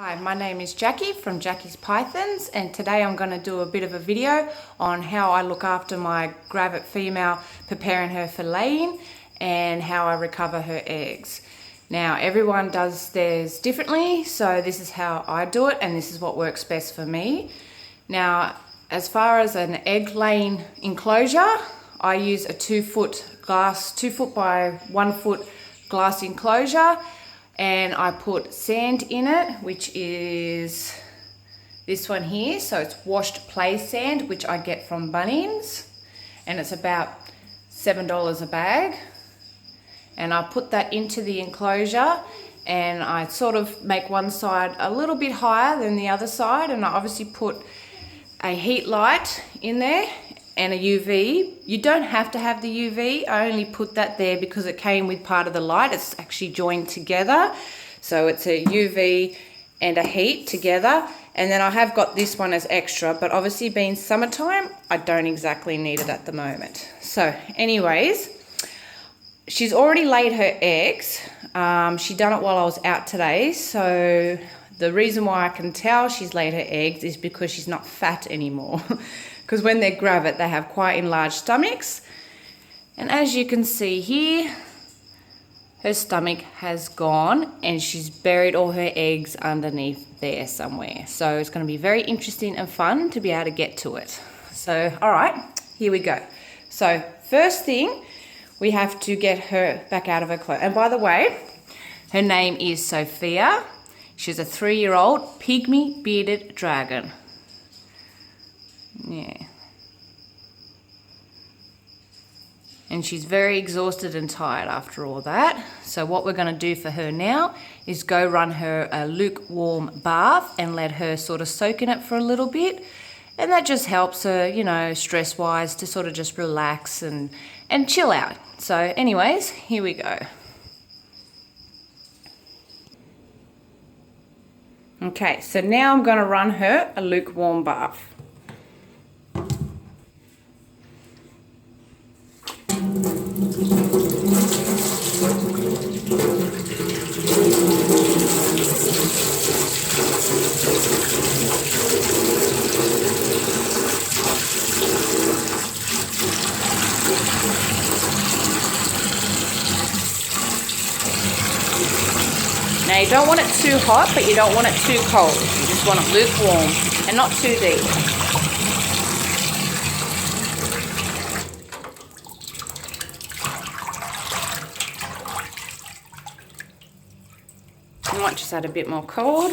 Hi, my name is Jackie from Jackie's Pythons, and today I'm going to do a bit of a video on how I look after my gravit female, preparing her for laying, and how I recover her eggs. Now, everyone does theirs differently, so this is how I do it, and this is what works best for me. Now, as far as an egg laying enclosure, I use a 2 foot by 1 foot glass enclosure. And I put sand in it, which is this one here. So it's washed play sand, which I get from Bunnings. And it's about $7 a bag. And I put that into the enclosure, and I sort of make one side a little bit higher than the other side. And I obviously put a heat light in there and a UV. You don't have to have the UV. I only put that there because it came with part of the light. It's actually joined together. So it's a UV and a heat together. And then I have got this one as extra, but obviously being summertime, I don't exactly need it at the moment. So anyways, she's already laid her eggs. She done it while I was out today. So the reason why I can tell she's laid her eggs is because she's not fat anymore. Because when they're gravit, they have quite enlarged stomachs. And as you can see here, her stomach has gone and she's buried all her eggs underneath there somewhere. So it's going to be very interesting and fun to be able to get to it. So, all right, here we go. So first thing, we have to get her back out of her clothes. And by the way, her name is Sophia. She's a 3-year-old pygmy bearded dragon. Yeah. And she's very exhausted and tired after all that. So what we're going to do for her now is go run her a lukewarm bath and let her sort of soak in it for a little bit. And that just helps her, you know, stress-wise, to sort of just relax and chill out. So anyways, here we go. Okay, so now I'm going to run her a lukewarm bath. Now you don't want it too hot, but you don't want it too cold. You just want it lukewarm and not too deep. I might just add a bit more cold.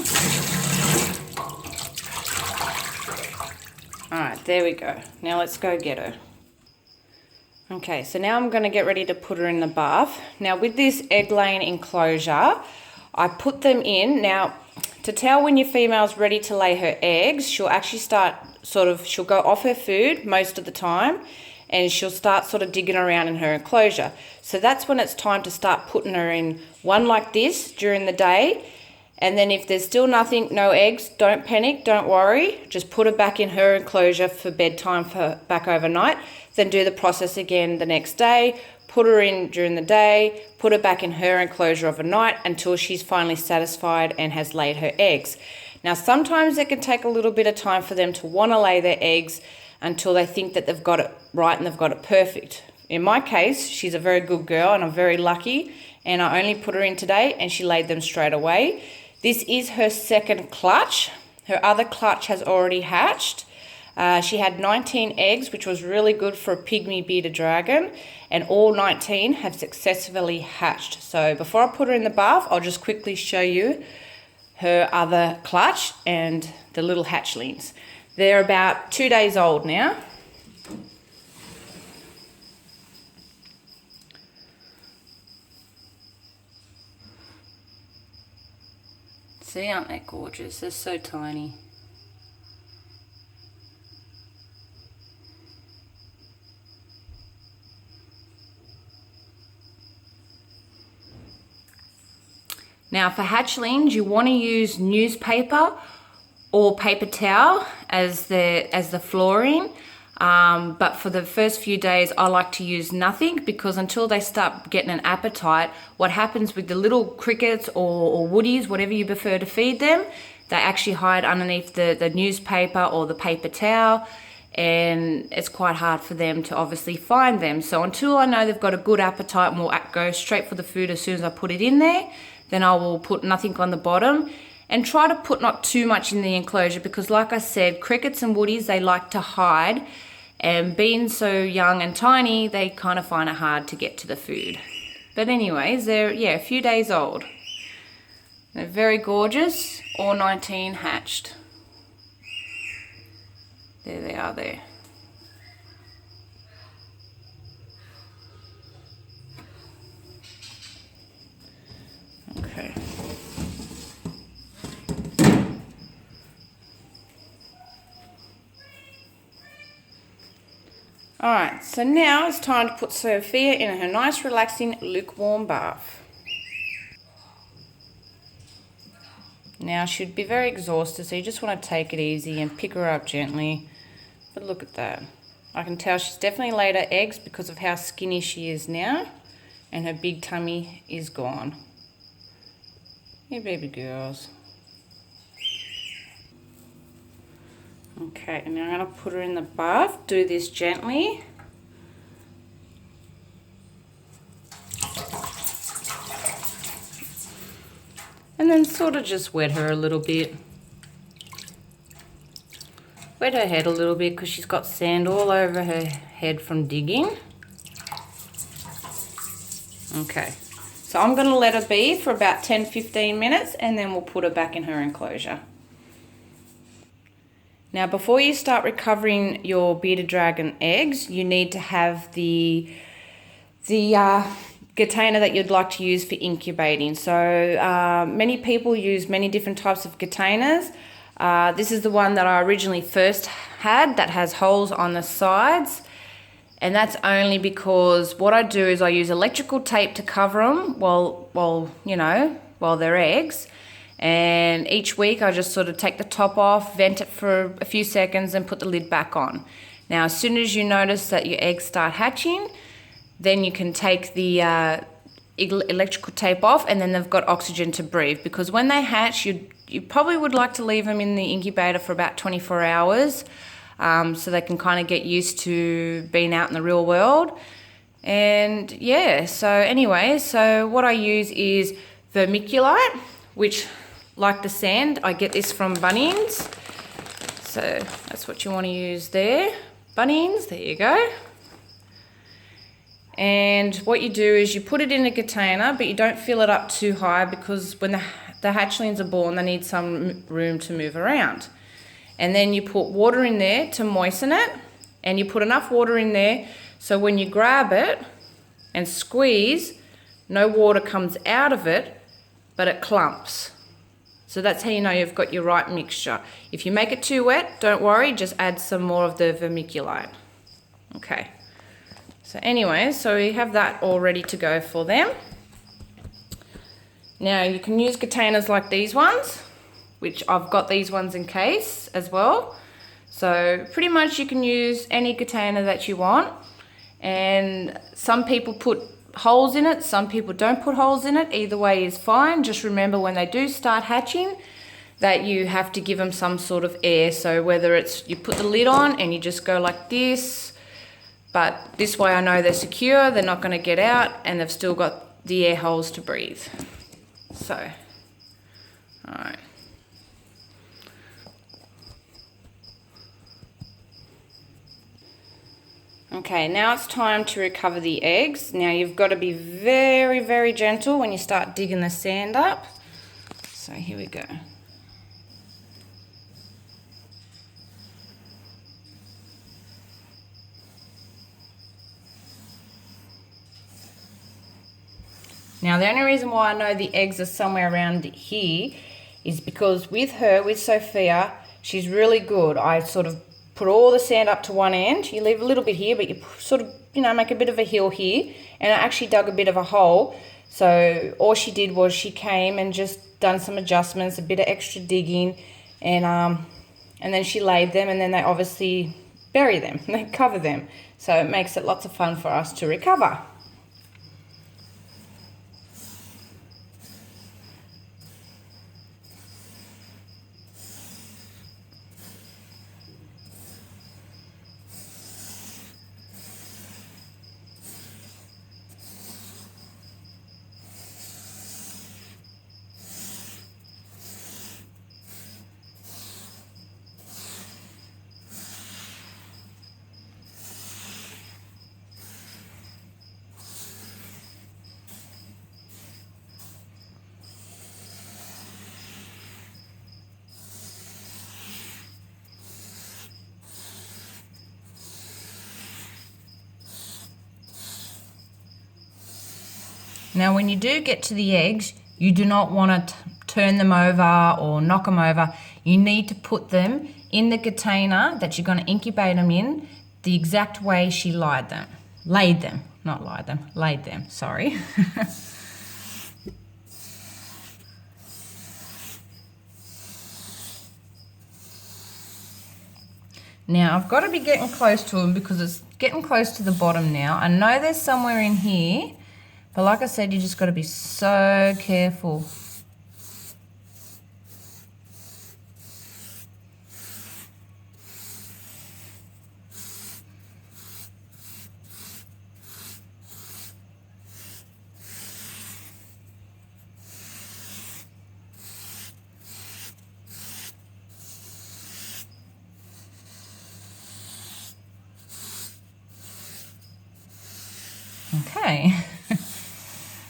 Alright, there we go. Now let's go get her. Okay, so now I'm going to get ready to put her in the bath. Now with this egg laying enclosure, I put them in. Now, to tell when your female's ready to lay her eggs, she'll actually start she'll go off her food most of the time, and she'll start sort of digging around in her enclosure. So that's when it's time to start putting her in one like this during the day. And then if there's still nothing, no eggs, don't panic, don't worry. Just put her back in her enclosure for bedtime, for back overnight. Then do the process again the next day. Put her in during the day, put her back in her enclosure overnight until she's finally satisfied and has laid her eggs. Now, sometimes it can take a little bit of time for them to want to lay their eggs until they think that they've got it right and they've got it perfect. In my case, she's a very good girl and I'm very lucky, and I only put her in today and she laid them straight away. This is her second clutch. Her other clutch has already hatched. She had 19 eggs, which was really good for a pygmy bearded dragon, and all 19 have successfully hatched. So before I put her in the bath, I'll just quickly show you her other clutch and the little hatchlings. They're about 2 days old now. See, aren't they gorgeous? They're so tiny. Now for hatchlings, you want to use newspaper or paper towel as the flooring. But for the first few days, I like to use nothing, because until they start getting an appetite, what happens with the little crickets or woodies, whatever you prefer to feed them, they actually hide underneath the newspaper or the paper towel, and it's quite hard for them to obviously find them. So until I know they've got a good appetite and will go straight for the food as soon as I put it in there, then I will put nothing on the bottom and try to put not too much in the enclosure, because like I said, crickets and woodies, they like to hide, and being so young and tiny, they kind of find it hard to get to the food. But anyways, they're, yeah, a few days old. They're very gorgeous, all 19 hatched. There they are there. Okay. Alright, so now it's time to put Sophia in her nice relaxing lukewarm bath. Now she'd be very exhausted, so you just want to take it easy and pick her up gently. But look at that. I can tell she's definitely laid her eggs because of how skinny she is now, and her big tummy is gone. Hey baby girls. Okay, now I'm going to put her in the bath. Do this gently. And then sort of just wet her a little bit. Wet her head a little bit because she's got sand all over her head from digging. Okay, so I'm going to let her be for about 10-15 minutes and then we'll put her back in her enclosure. Now before you start recovering your bearded dragon eggs, you need to have the container that you'd like to use for incubating. So many people use many different types of containers. This is the one that I originally first had that has holes on the sides, and that's only because what I do is I use electrical tape to cover them while they're eggs. And each week I just sort of take the top off, vent it for a few seconds and put the lid back on. Now as soon as you notice that your eggs start hatching, then you can take the electrical tape off, and then they've got oxygen to breathe, because when they hatch you probably would like to leave them in the incubator for about 24 hours so they can kind of get used to being out in the real world. And yeah, so anyway, so what I use is vermiculite, which, like the sand, I get this from Bunnings. So that's what you want to use there. Bunnings, there you go. And what you do is you put it in a container, but you don't fill it up too high, because when the hatchlings are born, they need some room to move around. And then you put water in there to moisten it, and you put enough water in there so when you grab it and squeeze, no water comes out of it, but it clumps. So that's how you know you've got your right mixture. If you make it too wet, don't worry, just add some more of the vermiculite. Okay. So anyway, so we have that all ready to go for them. Now you can use containers like these ones, which I've got these ones in case as well. So pretty much you can use any container that you want. And some people put holes in it, some people don't put holes in it. Either way is fine. Just remember when they do start hatching that you have to give them some sort of air. So whether it's you put the lid on and you just go like this, but this way I know they're secure, they're not going to get out, and they've still got the air holes to breathe. So, all right. Okay, now it's time to recover the eggs. Now you've got to be very, very gentle when you start digging the sand up. So here we go. Now the only reason why I know the eggs are somewhere around here is because with Sophia, she's really good. I sort of put all the sand up to one end. You leave a little bit here, but you sort of, make a bit of a hill here. And I actually dug a bit of a hole. So all she did was she came and just done some adjustments, a bit of extra digging, and then she laid them, and then they obviously bury them, they cover them. So it makes it lots of fun for us to recover. Now when you do get to the eggs, you do not want to turn them over or knock them over. You need to put them in the container that you're going to incubate them in the exact way she laid them, sorry. Now I've got to be getting close to them because it's getting close to the bottom now. I know there's somewhere in here, but like I said, you just got to be so careful. Okay,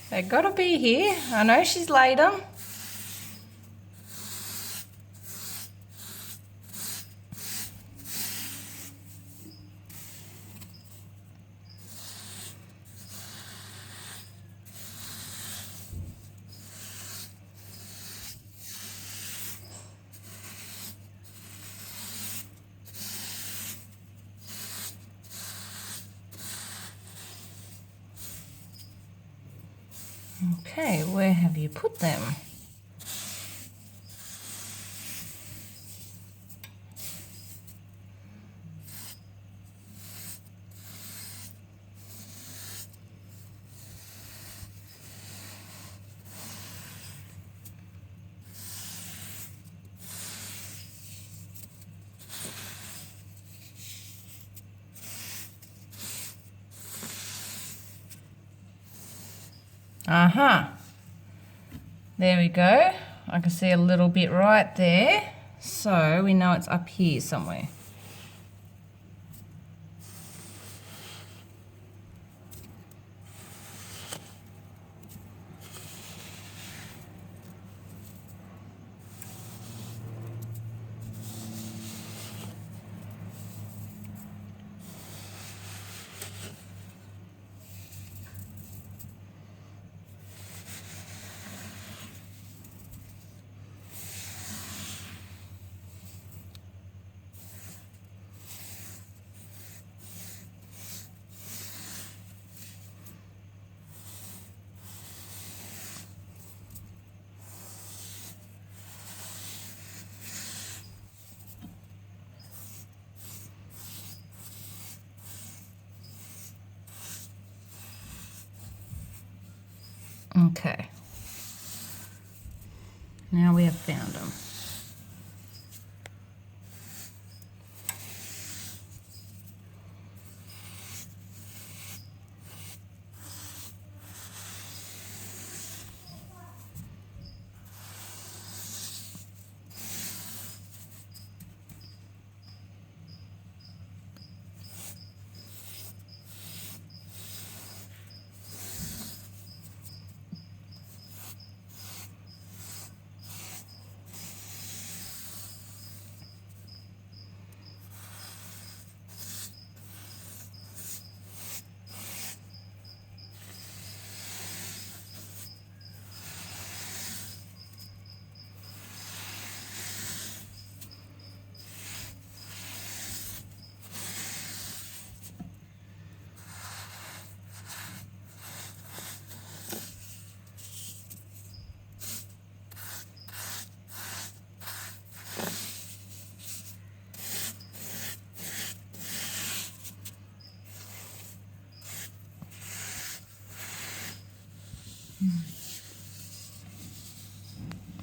they gotta be here. I know she's laid them. Okay, where have you put them? There we go. I can see a little bit right there. So we know it's up here somewhere. Okay. Now we have found them.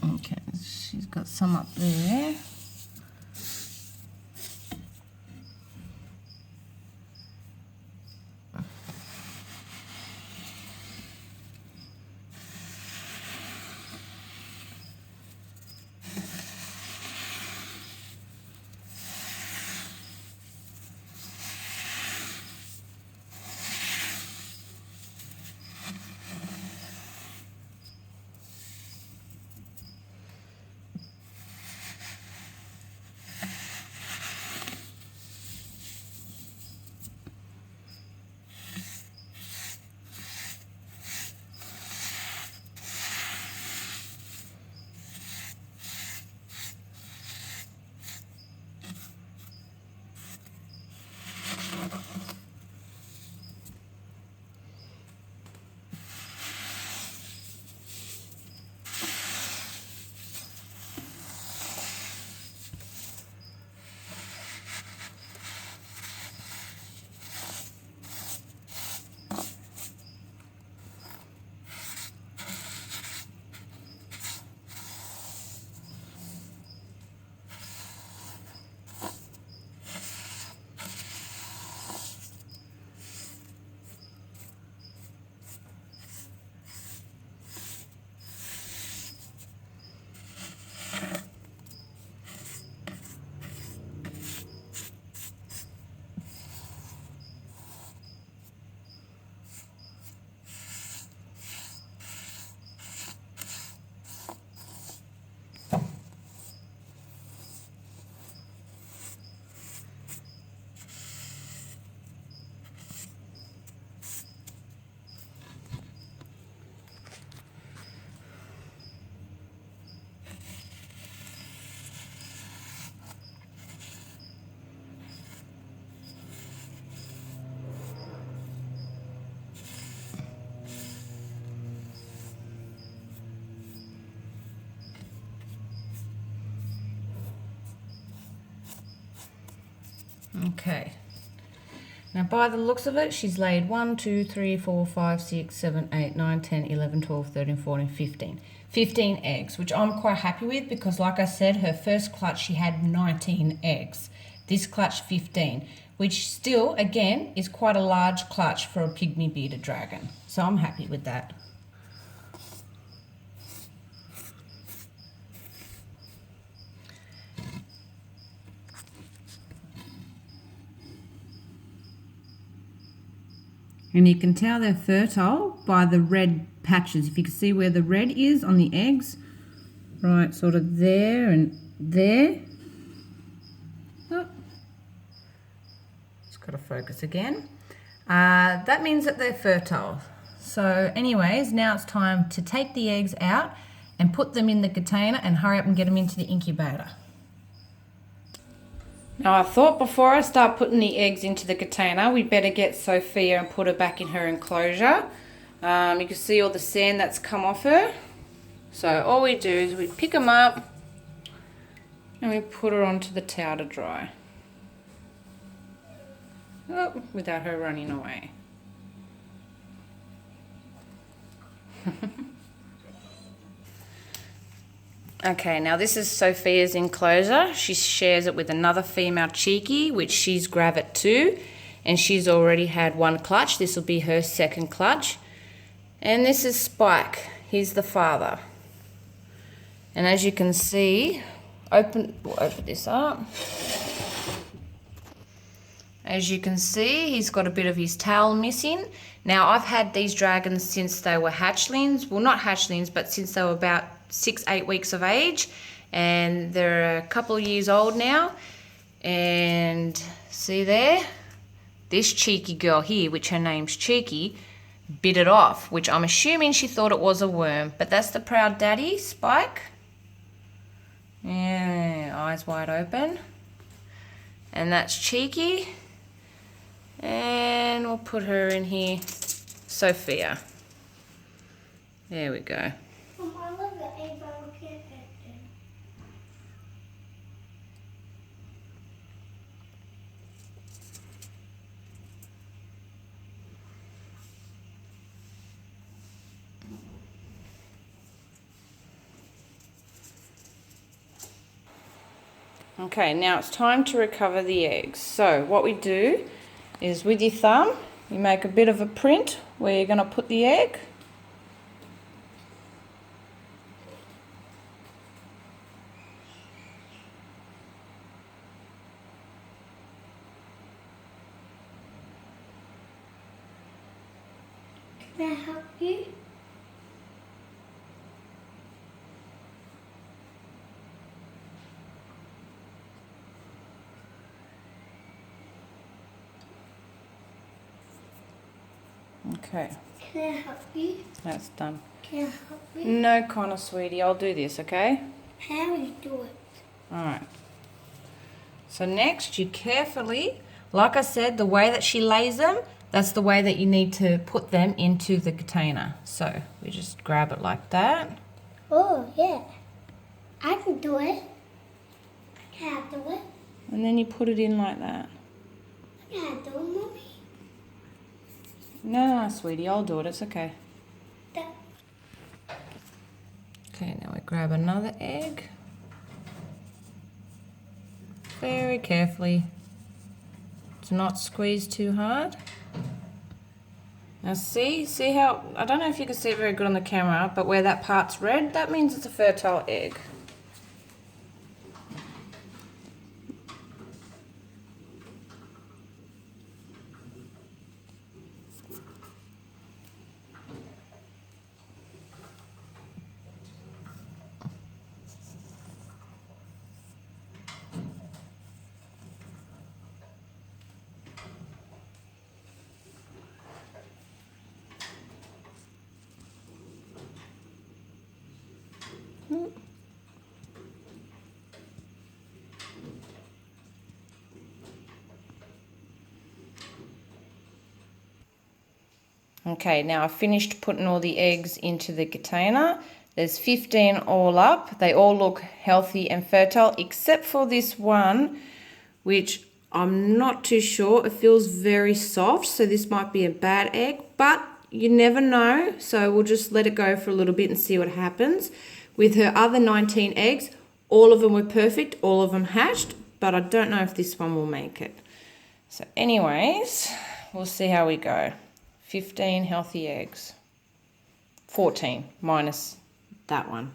Okay, she's got some up there. Okay. Now by the looks of it, she's laid 1, 2, 3, 4, 5, 6, 7, 8, 9, 10, 11, 12, 13, 14, 15. 15 eggs, which I'm quite happy with because like I said, her first clutch she had 19 eggs. This clutch 15, which still, again, is quite a large clutch for a pygmy bearded dragon. So I'm happy with that. And you can tell they're fertile by the red patches. If you can see where the red is on the eggs, right, sort of there and there. Oh. Just got to focus again. That means that they're fertile. So anyways, now it's time to take the eggs out and put them in the container and hurry up and get them into the incubator. Now I thought before I start putting the eggs into the container, we'd better get Sophia and put her back in her enclosure. You can see all the sand that's come off her. So all we do is we pick them up and we put her onto the towel to dry. Oh, without her running away. Okay, now this is Sophia's enclosure. She shares it with another female cheeky, which she's gravit too, and she's already had one clutch. This will be her second clutch. And this is Spike. He's the father. And as you can see, we'll open this up. As you can see, he's got a bit of his tail missing. Now, I've had these dragons since they were hatchlings. Well, not hatchlings, but since they were about 6-8 weeks of age, and they're a couple of years old now. And see there, this cheeky girl here, which her name's Cheeky, bit it off, which I'm assuming she thought it was a worm, but that's the proud daddy, Spike. Yeah, eyes wide open. And that's Cheeky. And we'll put her in here, Sophia. There we go. Okay, now it's time to recover the eggs. So what we do is with your thumb, you make a bit of a print where you're going to put the egg. Can I help you? Okay. Can I help you? That's done. Can I help you? No, Connor, sweetie, I'll do this, okay? How do you do it? Alright. So next, you carefully, like I said, the way that she lays them, that's the way that you need to put them into the container. So we just grab it like that. Oh, yeah. I can do it. Can I do it? And then you put it in like that. Can I do it, Mommy? No, sweetie, I'll do it. It's okay. That. Okay, now we grab another egg. Very carefully. To not squeeze too hard. Now see how, I don't know if you can see it very good on the camera, but where that part's red, that means it's a fertile egg. Okay, now I've finished putting all the eggs into the container. There's 15 all up. They all look healthy and fertile, except for this one, which I'm not too sure. It feels very soft, so this might be a bad egg, but you never know. So we'll just let it go for a little bit and see what happens. With her other 19 eggs, all of them were perfect, all of them hatched, but I don't know if this one will make it. So anyways, we'll see how we go. 15 healthy eggs. 14 minus that one.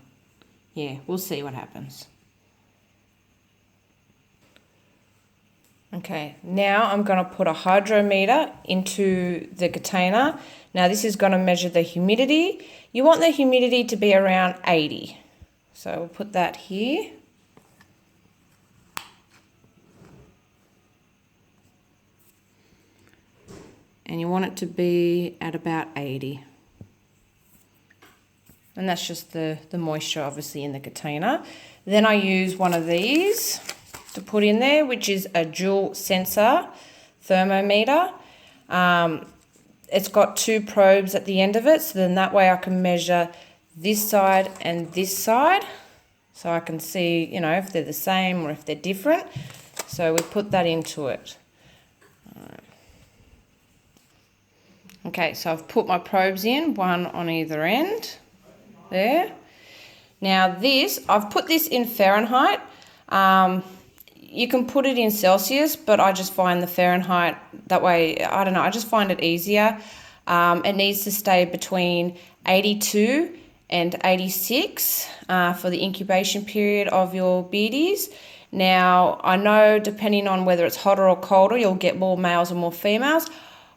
Yeah, we'll see what happens. Okay, now I'm going to put a hydrometer into the container. Now this is going to measure the humidity. You want the humidity to be around 80. So we'll put that here. And you want it to be at about 80. And that's just the moisture obviously in the container. Then I use one of these to put in there, which is a dual sensor thermometer. It's got 2 probes at the end of it, so then that way I can measure this side and this side. So I can see, you know, if they're the same or if they're different. So we put that into it. Okay, so I've put my probes in, one on either end, there. Now this, I've put this in Fahrenheit. You can put it in Celsius, but I just find the Fahrenheit, that way, I don't know, I just find it easier. It needs to stay between 82 and 86 for the incubation period of your beardies. Now, I know depending on whether it's hotter or colder, you'll get more males or more females.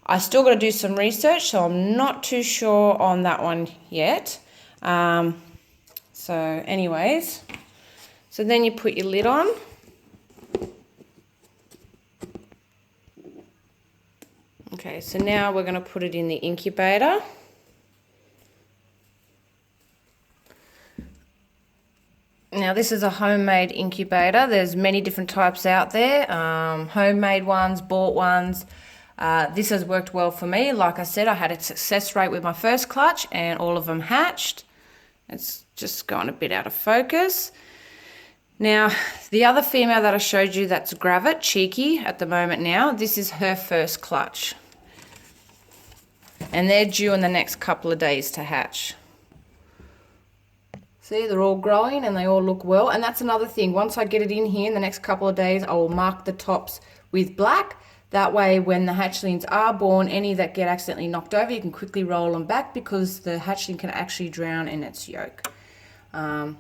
I still got to do some research, so I'm not too sure on that one yet. So anyways, so then you put your lid on. Okay, so now we're going to put it in the incubator. Now this is a homemade incubator. There's many different types out there, homemade ones, bought ones. This has worked well for me. Like I said, I had a success rate with my first clutch and all of them hatched. It's just gone a bit out of focus. Now, the other female that I showed you that's gravit, cheeky at the moment now, this is her first clutch. And they're due in the next couple of days to hatch. See, they're all growing and they all look well. And that's another thing. Once I get it in here in the next couple of days, I will mark the tops with black. That way, when the hatchlings are born, any that get accidentally knocked over, you can quickly roll them back because the hatchling can actually drown in its yolk. The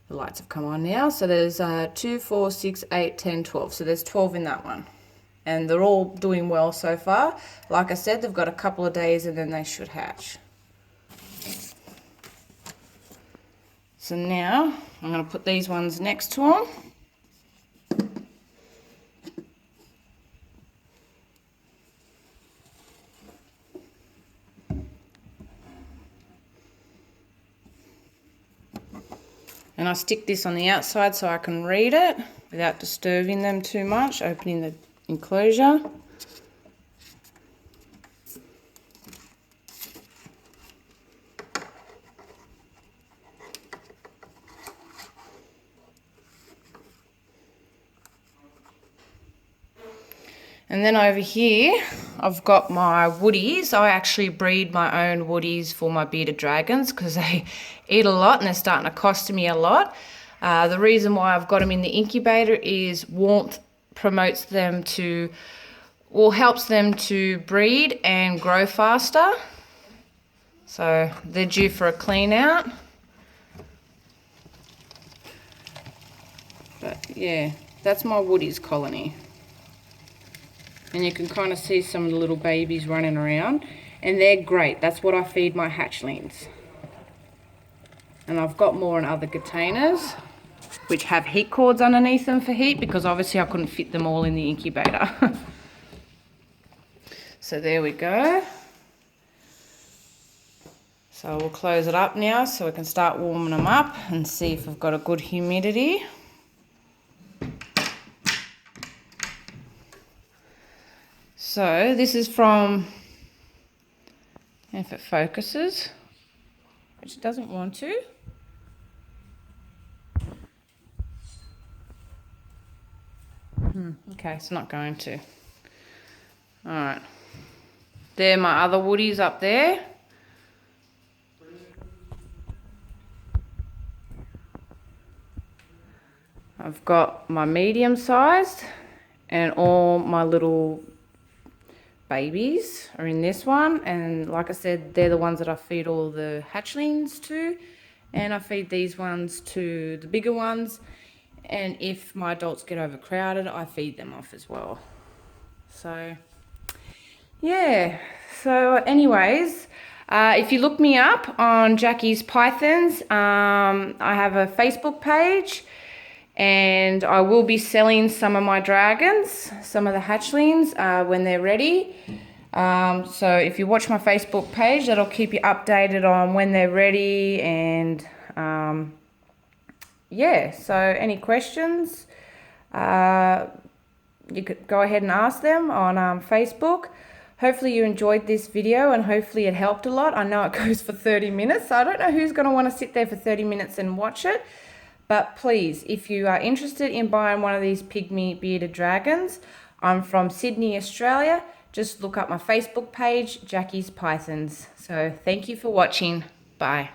lights have come on now. So there's 2, 4, 6, 8, 10, 12. So there's 12 in that one. And they're all doing well so far. Like I said, they've got a couple of days and then they should hatch. So now I'm going to put these ones next to them. And I stick this on the outside so I can read it without disturbing them too much, opening the enclosure. And then over here, I've got my woodies. I actually breed my own woodies for my bearded dragons because they eat a lot and they're starting to cost me a lot. The reason why I've got them in the incubator is warmth promotes them to, or helps them to breed and grow faster. So they're due for a clean out. But yeah, that's my woodies colony. And you can kind of see some of the little babies running around. And they're great. That's what I feed my hatchlings. And I've got more in other containers, which have heat cords underneath them for heat, because obviously I couldn't fit them all in the incubator. So there we go. So we'll close it up now so we can start warming them up and see if we've got a good humidity. So this is from, if it focuses, which it doesn't want to. Okay, it's not going to. Alright. There are my other woodies up there. I've got my medium sized and all my little babies are in this one, and like I said, they're the ones that I feed all the hatchlings to, and I feed these ones to the bigger ones, and if my adults get overcrowded I feed them off as well. So yeah, so anyways, if you look me up on Jackie's Pythons, I have a Facebook page, and I will be selling some of my dragons, some of the hatchlings, when they're ready. So if you watch my Facebook page, that'll keep you updated on when they're ready. And yeah, so any questions, you could go ahead and ask them on Facebook. Hopefully you enjoyed this video, and hopefully it helped a lot. I know it goes for 30 minutes, so I don't know who's going to want to sit there for 30 minutes and watch it. But please, if you are interested in buying one of these pygmy bearded dragons, I'm from Sydney, Australia. Just look up my Facebook page, Jackie's Pythons. So thank you for watching. Bye.